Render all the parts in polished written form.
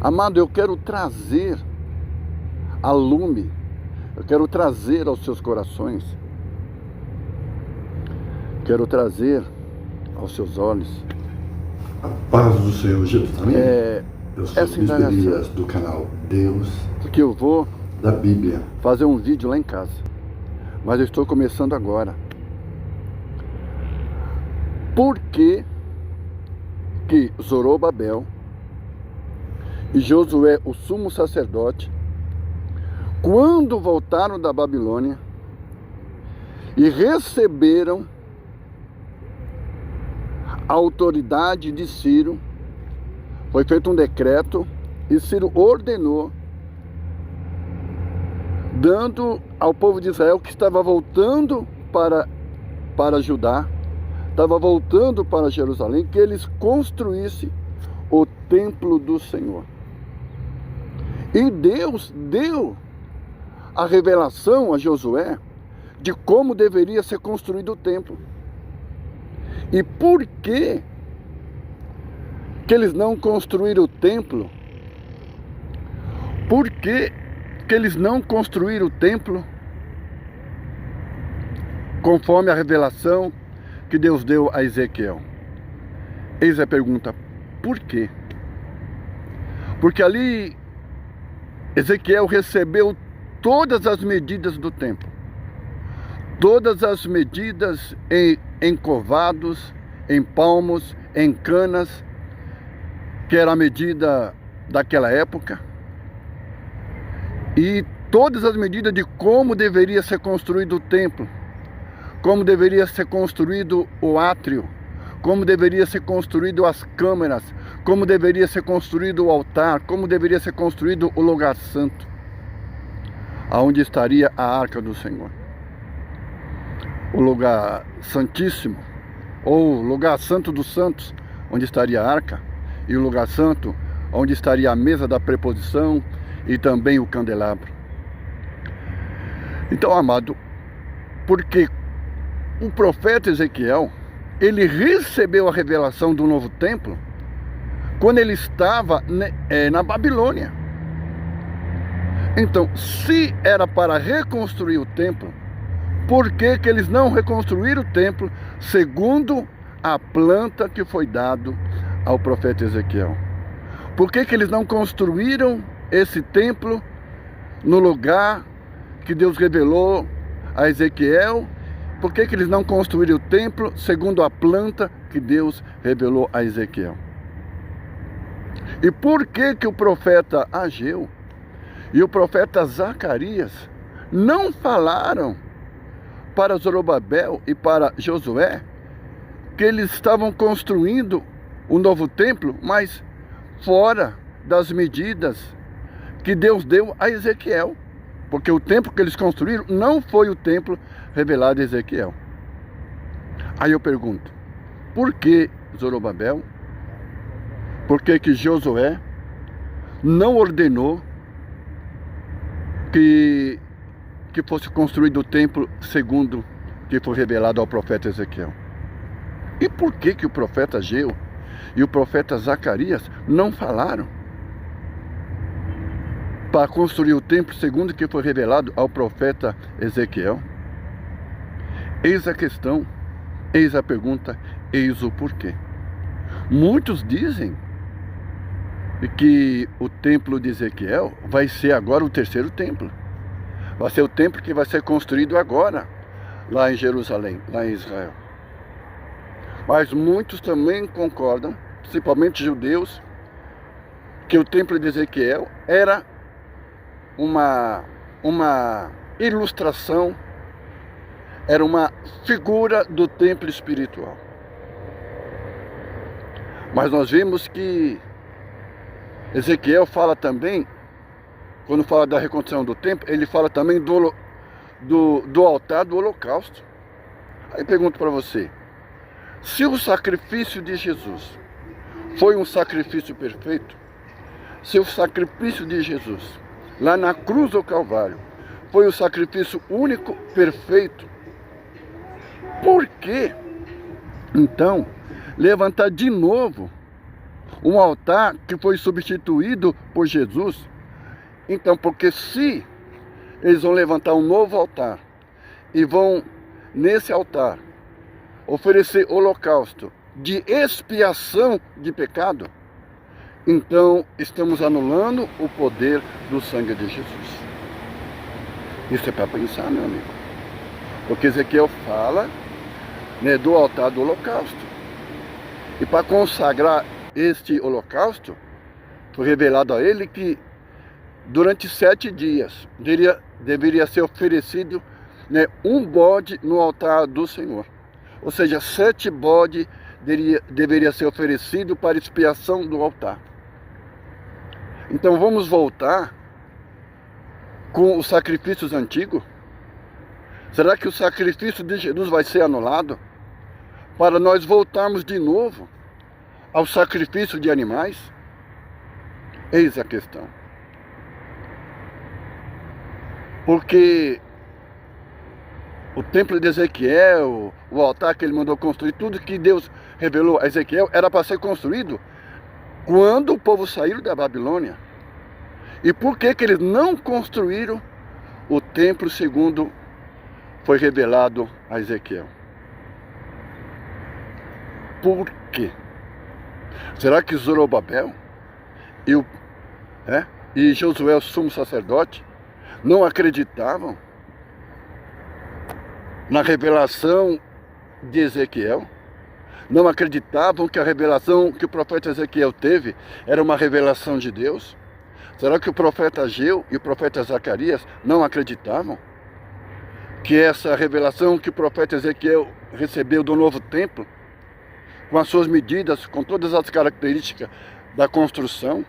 Amado, eu quero trazer a lume, eu quero trazer aos seus corações, quero trazer aos seus olhos A paz do Senhor Jesus. Amém? Eu sou essa Luiz indagação. Elias, do canal Deus Porque eu vou da Bíblia. fazer um vídeo lá em casa, mas eu estou começando agora. Por que Zorobabel e Josué, o sumo sacerdote, quando voltaram da Babilônia e receberam a autoridade de Ciro, foi feito um decreto e Ciro ordenou, dando ao povo de Israel que estava voltando para Judá, estava voltando para Jerusalém, que eles construíssem o templo do Senhor. E Deus deu a revelação a Josué de como deveria ser construído o templo. E por que eles não construíram o templo? Por que eles não construíram o templo conforme a revelação que Deus deu a Ezequiel? Eis a pergunta: por quê? Porque ali Ezequiel recebeu todas as medidas do templo, todas as medidas em covados, em palmos, em canas, que era a medida daquela época, e todas as medidas de como deveria ser construído o templo, como deveria ser construído o átrio, como deveria ser construído as câmeras, como deveria ser construído o altar, como deveria ser construído o lugar santo, aonde estaria a arca do Senhor, o lugar santíssimo, ou lugar santo dos santos, onde estaria a arca, e o lugar santo, onde estaria a mesa da preposição e também o candelabro. Então, amado, porque o profeta Ezequiel, ele recebeu a revelação do novo templo quando ele estava na Babilônia. Então, se era para reconstruir o templo, por que eles não reconstruíram o templo segundo a planta que foi dado ao profeta Ezequiel? Por que eles não construíram esse templo no lugar que Deus revelou a Ezequiel? Por que eles não construíram o templo segundo a planta que Deus revelou a Ezequiel? E por que o profeta Ageu e o profeta Zacarias não falaram para Zorobabel e para Josué que eles estavam construindo um novo templo, mas fora das medidas que Deus deu a Ezequiel? Porque o templo que eles construíram não foi o templo revelado a Ezequiel. Aí eu pergunto, por que Zorobabel? Por que Josué não ordenou que fosse construído o templo segundo que foi revelado ao profeta Ezequiel? E por que o profeta Ageu e o profeta Zacarias não falaram para construir o templo segundo que foi revelado ao profeta Ezequiel? Eis a questão, eis a pergunta, eis o porquê. Muitos dizem que o templo de Ezequiel vai ser agora o terceiro templo. Vai ser o templo que vai ser construído agora, lá em Jerusalém, lá em Israel. Mas muitos também concordam, principalmente judeus, que o templo de Ezequiel era uma ilustração, era uma figura do templo espiritual. Mas nós vimos que Ezequiel fala também, quando fala da reconstrução do templo, ele fala também do altar do holocausto. Aí pergunto para você, se o sacrifício de Jesus foi um sacrifício perfeito, se o sacrifício de Jesus, lá na cruz do Calvário, foi o sacrifício único, perfeito, por que, então, levantar de novo Um altar que foi substituído por Jesus. Então, porque se eles vão levantar um novo altar e vão, nesse altar, oferecer holocausto de expiação de pecado, então estamos anulando o poder do sangue de Jesus. Isso é para pensar, meu amigo. Porque Ezequiel fala, né, do altar do holocausto. E para consagrar este holocausto, foi revelado a ele que durante 7 dias deveria ser oferecido, né, um bode no altar do Senhor. Ou seja, 7 bodes deveria ser oferecido para expiação do altar. Então vamos voltar com os sacrifícios antigos? Será que o sacrifício de Jesus vai ser anulado? Para nós voltarmos de novo ao sacrifício de animais? Eis a questão. Porque o templo de Ezequiel, o altar que ele mandou construir, tudo que Deus revelou a Ezequiel era para ser construído quando o povo saiu da Babilônia. E por que eles não construíram o templo segundo foi revelado a Ezequiel? Por quê? Será que Zorobabel e Josué, o sumo sacerdote, não acreditavam na revelação de Ezequiel? Não acreditavam que a revelação que o profeta Ezequiel teve era uma revelação de Deus? Será que o profeta Ageu e o profeta Zacarias não acreditavam que essa revelação que o profeta Ezequiel recebeu do novo templo, com as suas medidas, com todas as características da construção,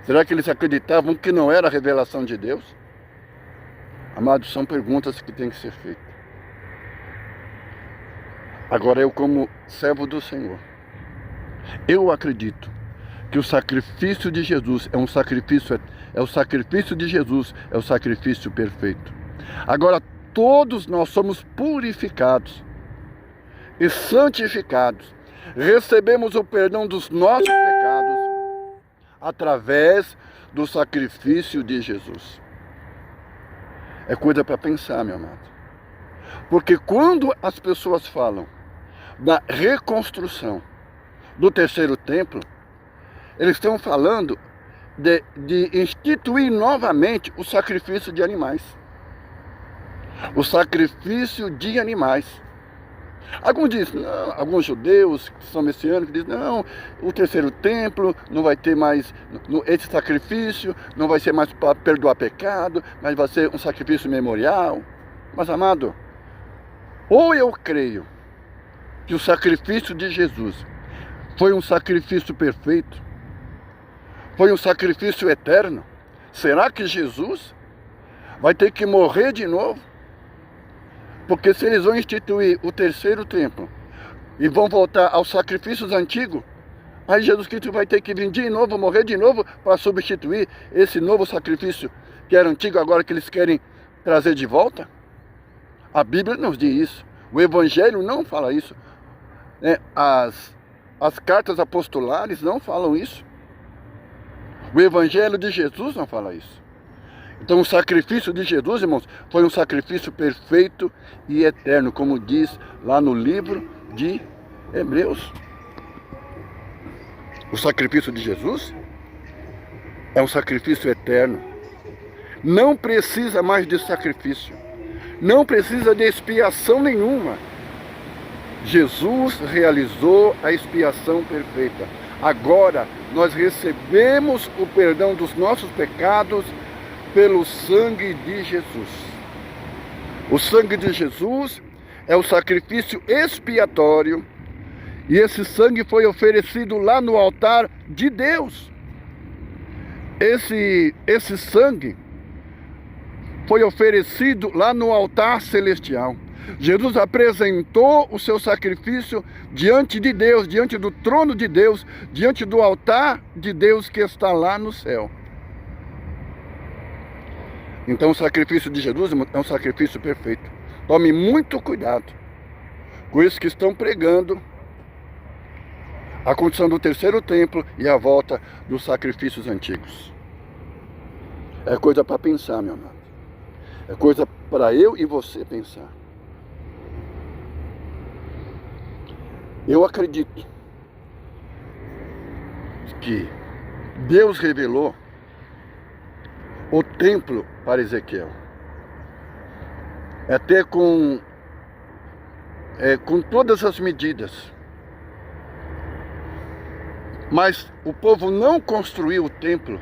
será que eles acreditavam que não era a revelação de Deus? Amados, são perguntas que têm que ser feitas. Agora eu, como servo do Senhor, eu acredito que o sacrifício de Jesus é o sacrifício de Jesus é o sacrifício perfeito. Agora todos nós somos purificados e santificados. Recebemos o perdão dos nossos pecados através do sacrifício de Jesus. É coisa para pensar, meu amado. Porque quando as pessoas falam da reconstrução do terceiro templo, eles estão falando de instituir novamente o sacrifício de animais. O sacrifício de animais. Alguns judeus que são messiânicos dizem, não, o terceiro templo não vai ter mais esse sacrifício, não vai ser mais para perdoar pecado, mas vai ser um sacrifício memorial. Mas, amado, ou eu creio que o sacrifício de Jesus foi um sacrifício perfeito, foi um sacrifício eterno. Será que Jesus vai ter que morrer de novo? Porque se eles vão instituir o terceiro templo e vão voltar aos sacrifícios antigos, aí Jesus Cristo vai ter que vir de novo, morrer de novo, para substituir esse novo sacrifício que era antigo, agora que eles querem trazer de volta? A Bíblia nos diz isso. O Evangelho não fala isso. As cartas apostolares não falam isso. O Evangelho de Jesus não fala isso. Então o sacrifício de Jesus, irmãos, foi um sacrifício perfeito e eterno, como diz lá no livro de Hebreus. O sacrifício de Jesus é um sacrifício eterno. Não precisa mais de sacrifício. Não precisa de expiação nenhuma. Jesus realizou a expiação perfeita. Agora nós recebemos o perdão dos nossos pecados pelo sangue de Jesus. O sangue de Jesus é o sacrifício expiatório e esse sangue foi oferecido lá no altar de Deus. Esse sangue foi oferecido lá no altar celestial. Jesus apresentou o seu sacrifício diante de Deus, diante do trono de Deus, diante do altar de Deus que está lá no céu. Então o sacrifício de Jesus é um sacrifício perfeito. Tome muito cuidado com esses que estão pregando a construção do terceiro templo e a volta dos sacrifícios antigos. É coisa para pensar, meu amado. É coisa para eu e você pensar. Eu acredito que Deus revelou o templo para Ezequiel. Até com todas as medidas. Mas o povo não construiu o templo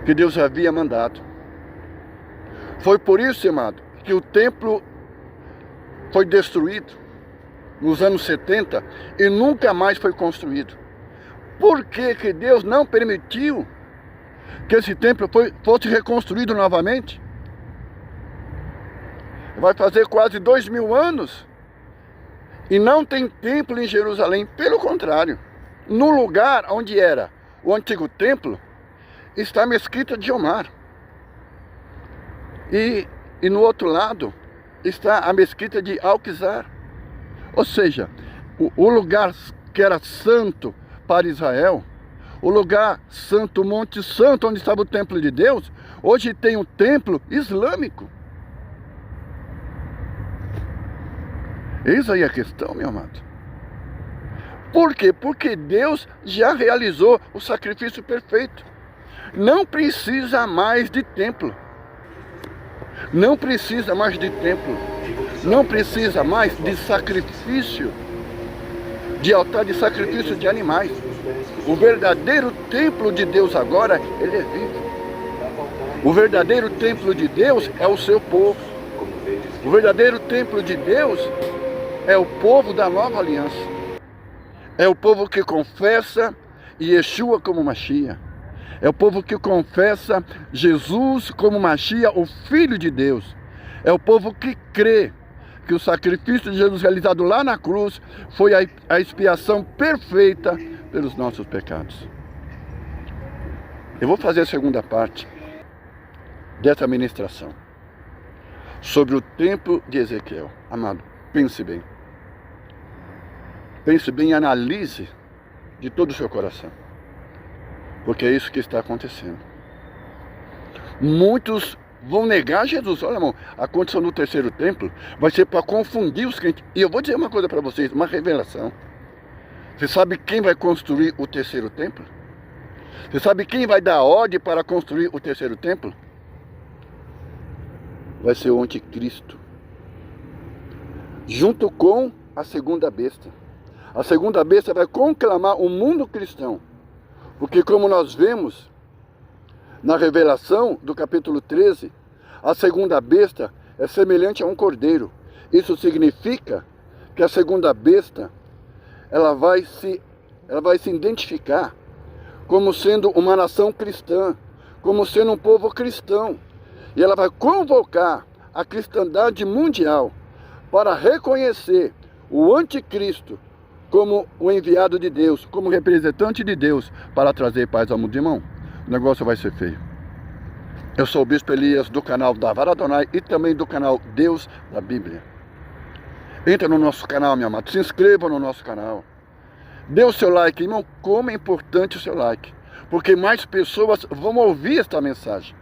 que Deus havia mandado. Foi por isso, amado, que o templo foi destruído nos anos 70 e nunca mais foi construído. Por que que Deus não permitiu que esse templo fosse reconstruído novamente? Vai fazer quase 2000 anos e não tem templo em Jerusalém. Pelo contrário, no lugar onde era o antigo templo, está a mesquita de Omar. E no outro lado está a mesquita de Alquizar. Ou seja, o lugar que era santo para Israel, o lugar santo, o Monte Santo, onde estava o templo de Deus, hoje tem um templo islâmico. Eis aí a questão, meu amado. Por quê? Porque Deus já realizou o sacrifício perfeito. Não precisa mais de templo. Não precisa mais de templo. Não precisa mais de sacrifício, de altar de sacrifício de animais. O verdadeiro templo de Deus agora, ele é vivo. O verdadeiro templo de Deus é o seu povo. O verdadeiro templo de Deus é o povo da nova aliança. É o povo que confessa Yeshua como Mashiach. É o povo que confessa Jesus como Mashiach, o Filho de Deus. É o povo que crê que o sacrifício de Jesus realizado lá na cruz foi a expiação perfeita pelos nossos pecados. Eu vou fazer a segunda parte dessa ministração sobre o templo de Ezequiel. Amado, pense bem. Pense bem e analise de todo o seu coração. Porque é isso que está acontecendo. Muitos vão negar Jesus. Olha, irmão, a condição do terceiro templo vai ser para confundir os crentes. E eu vou dizer uma coisa para vocês, uma revelação. Você sabe quem vai construir o terceiro templo? Você sabe quem vai dar ordem para construir o terceiro templo? Vai ser o anticristo. Junto com a segunda besta. A segunda besta vai conclamar o mundo cristão. Porque como nós vemos na revelação do capítulo 13, a segunda besta é semelhante a um cordeiro. Isso significa que a segunda besta, ela vai se identificar como sendo uma nação cristã, como sendo um povo cristão. E ela vai convocar a cristandade mundial para reconhecer o anticristo como o enviado de Deus, como representante de Deus para trazer paz ao mundo. Irmão, o negócio vai ser feio. Eu sou o Bispo Elias do canal Davar Adonai e também do canal Deus da Bíblia. Entra no nosso canal, meu amado, se inscreva no nosso canal. Dê o seu like, irmão, como é importante o seu like. Porque mais pessoas vão ouvir esta mensagem.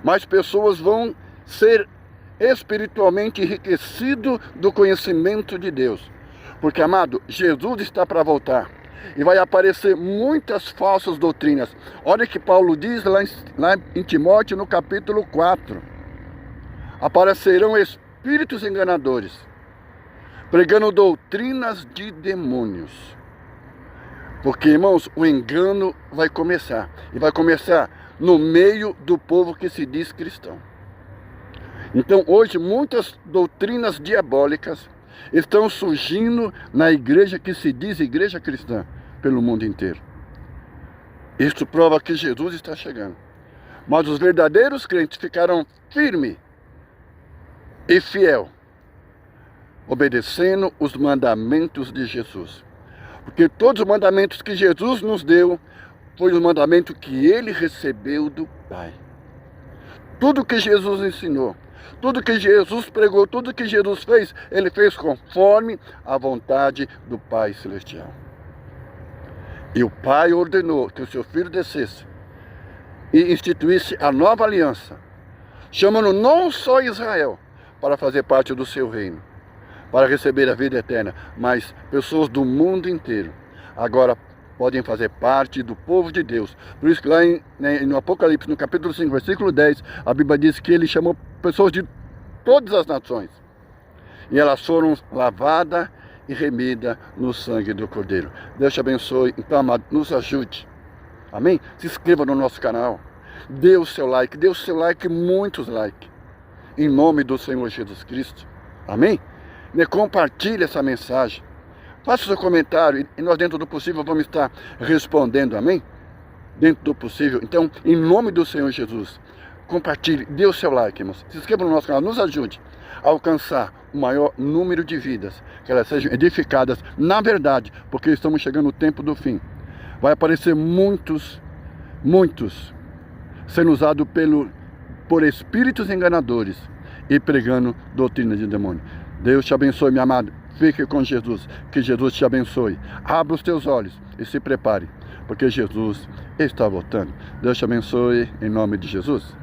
Mais pessoas vão ser espiritualmente enriquecidos do conhecimento de Deus. Porque, amado, Jesus está para voltar. E vai aparecer muitas falsas doutrinas. Olha que Paulo diz lá em Timóteo, no capítulo 4. Aparecerão espíritos enganadores, pregando doutrinas de demônios. Porque, irmãos, o engano vai começar. E vai começar no meio do povo que se diz cristão. Então, hoje, muitas doutrinas diabólicas estão surgindo na igreja que se diz igreja cristã pelo mundo inteiro. Isso prova que Jesus está chegando. Mas os verdadeiros crentes ficarão firmes e fiel, obedecendo os mandamentos de Jesus. Porque todos os mandamentos que Jesus nos deu foi o mandamento que ele recebeu do Pai. Tudo que Jesus ensinou, tudo que Jesus pregou, tudo que Jesus fez, ele fez conforme a vontade do Pai Celestial. E o Pai ordenou que o seu Filho descesse e instituísse a nova aliança, chamando não só Israel para fazer parte do seu reino, para receber a vida eterna, mas pessoas do mundo inteiro agora podem fazer parte do povo de Deus. Por isso que lá no Apocalipse, no capítulo 5, versículo 10, a Bíblia diz que ele chamou pessoas de todas as nações. E elas foram lavadas e remidas no sangue do Cordeiro. Deus te abençoe. Então, amado, nos ajude. Amém? Se inscreva no nosso canal. Dê o seu like. Dê o seu like, muitos likes. Em nome do Senhor Jesus Cristo. Amém? E compartilhe essa mensagem. Faça o seu comentário e nós, dentro do possível, vamos estar respondendo. Amém? Dentro do possível. Então, em nome do Senhor Jesus, compartilhe. Dê o seu like, irmãos. Se inscreva no nosso canal. Nos ajude a alcançar o maior número de vidas, que elas sejam edificadas na verdade, porque estamos chegando no tempo do fim. Vai aparecer muitos sendo usados por espíritos enganadores e pregando doutrina de demônio. Deus te abençoe, meu amado. Fique com Jesus, que Jesus te abençoe. Abra os teus olhos e se prepare, porque Jesus está voltando. Deus te abençoe, em nome de Jesus.